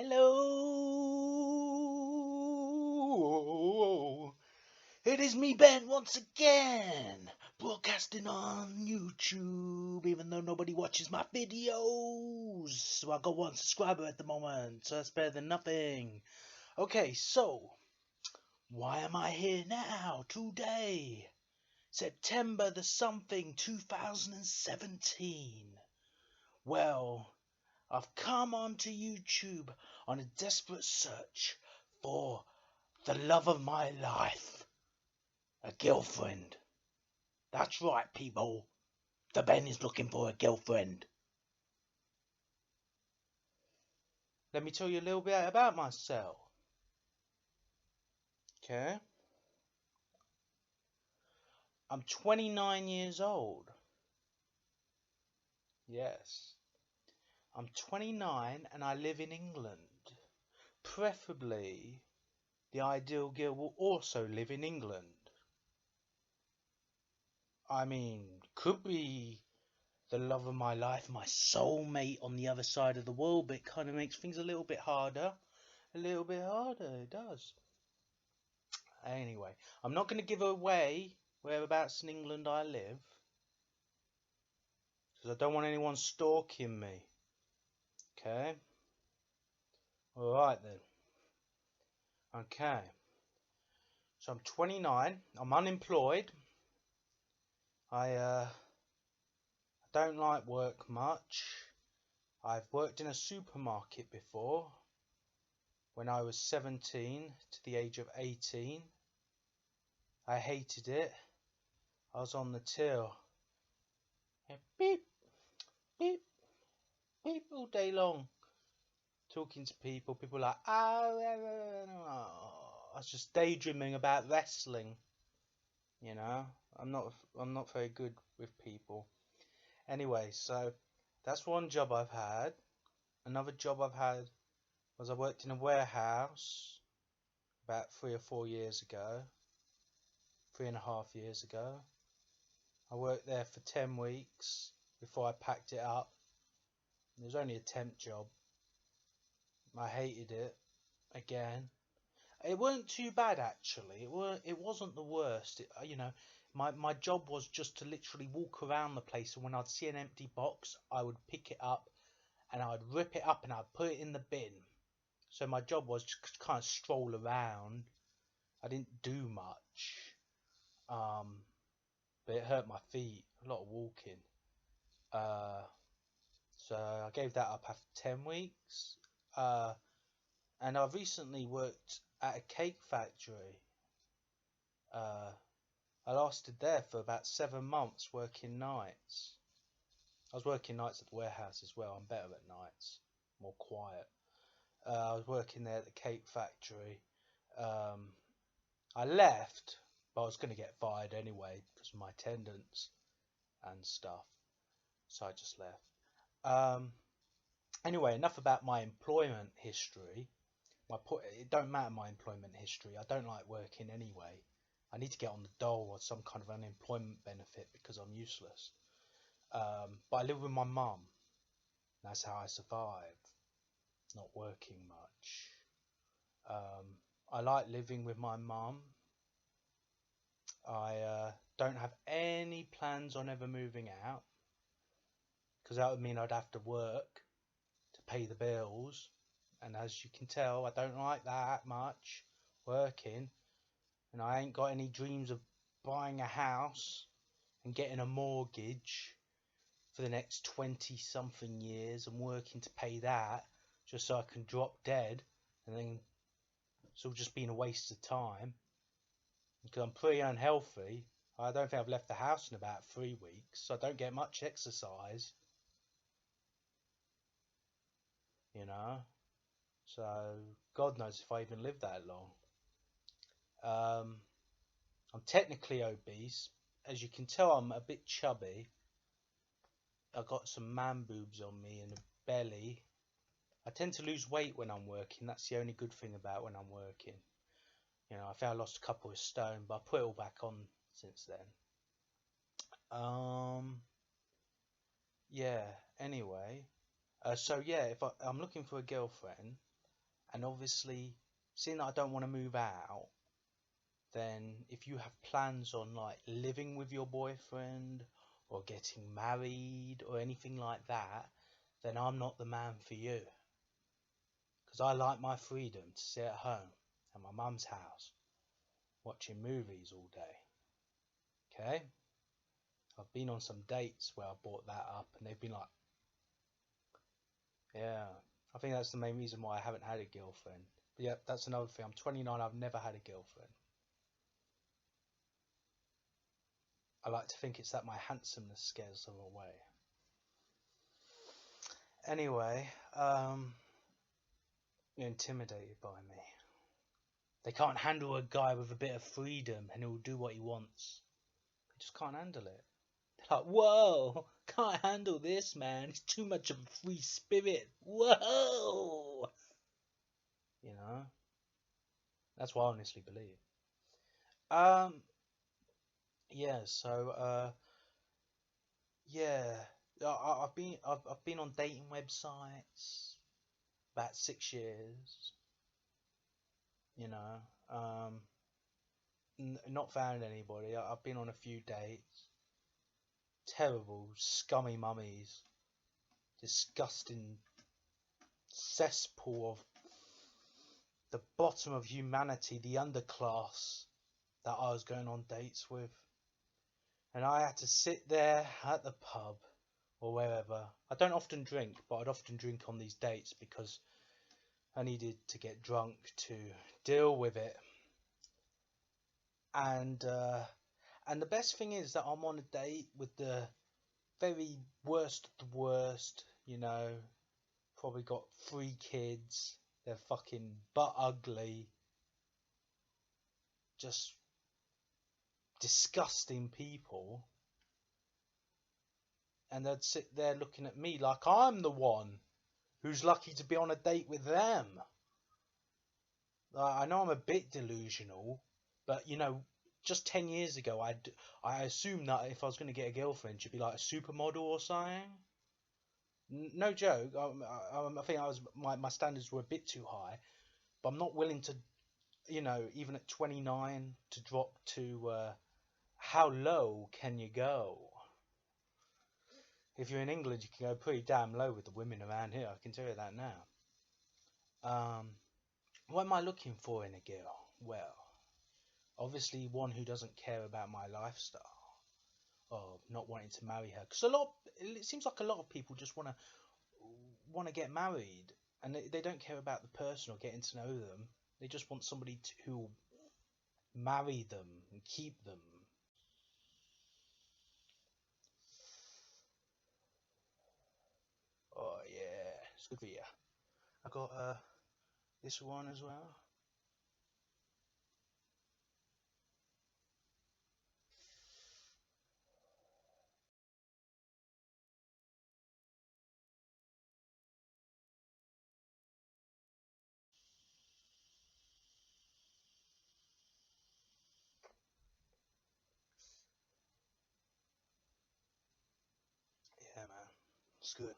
Hello, it is me, Ben, once again, broadcasting on YouTube, even though nobody watches my videos. So I got one subscriber at the moment, so that's better than nothing. Okay, so why am I here now, today? September the something 2017. Well, I've come onto YouTube on a desperate search for the love of my life, a girlfriend. That's right, people. The Ben is looking for a girlfriend. Let me tell you a little bit about myself. Okay? I'm 29 years old. Yes. I'm 29 and I live in England. Preferably, the ideal girl will also live in England. I mean, could be the love of my life, my soulmate on the other side of the world, but it kind of makes things a little bit harder. It does. Anyway, I'm not going to give away whereabouts in England I live, because I don't want anyone stalking me. Okay? Alright then. Okay. So I'm 29, I'm unemployed. I don't like work much. I've worked in a supermarket before when I was 17 to the age of 18. I hated it. I was on the till. Beep, beep, beep all day long. Talking to people. People like, I was just daydreaming about wrestling. You know, I'm not very good with people. Anyway, so that's one job I've had. Another job I've had was I worked in a warehouse about 3 or 4 years ago. 3.5 years ago. I worked there for 10 weeks before I packed it up. It was only a temp job. I hated it again. It weren't too bad actually. It wasn't the worst. My job was just to literally walk around the place, and when I'd see an empty box, I would pick it up and I'd rip it up and I'd put it in the bin. So my job was just to kind of stroll around. I didn't do much. But it hurt my feet. A lot of walking. So I gave that up after 10 weeks. And I've recently worked at a cake factory. I lasted there for about 7 months working nights. I was working nights at the warehouse as well. I'm better at nights, more quiet. I was working there at the cake factory. I left, but I was going to get fired anyway because of my attendance and stuff. So I just left. Anyway, enough about my employment history. It don't matter my employment history. I don't like working anyway. I need to get on the dole or some kind of unemployment benefit because I'm useless. But I live with my mum. That's how I survive. Not working much. I like living with my mum. I don't have any plans on ever moving out, because that would mean I'd have to work to pay the bills. And as you can tell, I don't like that much, working. And I ain't got any dreams of buying a house and getting a mortgage for the next 20 something years and working to pay that just so I can drop dead, and then it's all just been a waste of time because I'm pretty unhealthy. I don't think I've left the house in about 3 weeks, so I don't get much exercise, you know. So God knows if I even live that long. I'm technically obese. As you can tell, I'm a bit chubby. I've got some man boobs on me and a belly. I tend to lose weight when I'm working. That's the only good thing about when I'm working. You know, I think I lost a couple of stone, but I put it all back on since then. Yeah, anyway. So yeah, I'm looking for a girlfriend. And obviously, seeing that I don't want to move out, then if you have plans on like living with your boyfriend or getting married or anything like that, then I'm not the man for you. Because I like my freedom to sit at home at my mum's house watching movies all day. Okay? I've been on some dates where I brought that up and they've been like, yeah. I think that's the main reason why I haven't had a girlfriend. But yeah, that's another thing. I'm 29, I've never had a girlfriend. I like to think it's that my handsomeness scares them away. Anyway, you're intimidated by me. They can't handle a guy with a bit of freedom and he'll do what he wants. They just can't handle it. They're like, whoa, can't handle this, man. It's too much of a free spirit. Whoa! You know? That's what I honestly believe. Um, yeah, so, yeah. I've been on dating websites about 6 years, you know. Not found anybody. I've been on a few dates. Terrible, scummy mummies. Disgusting cesspool of the bottom of humanity, the underclass that I was going on dates with. And I had to sit there at the pub or wherever. I don't often drink, but I'd often drink on these dates because I needed to get drunk to deal with it. And the best thing is that I'm on a date with the very worst of the worst, you know, probably got 3 kids, they're fucking butt ugly, just disgusting people, and they'd sit there looking at me like I'm the one who's lucky to be on a date with them. I know I'm a bit delusional, but you know, just 10 years ago, I assumed that if I was going to get a girlfriend, she'd be like a supermodel or something. No joke. I think my standards were a bit too high, but I'm not willing to, you know, even at 29, to drop to how low can you go? If you're in England, you can go pretty damn low with the women around here. I can tell you that now. What am I looking for in a girl? Well, obviously one who doesn't care about my lifestyle or not wanting to marry her. Because it seems like a lot of people just want to get married and they don't care about the person or getting to know them. They just want somebody who will marry them and keep them. Oh yeah, it's good for you. I got this one as well. Yeah, man, it's good.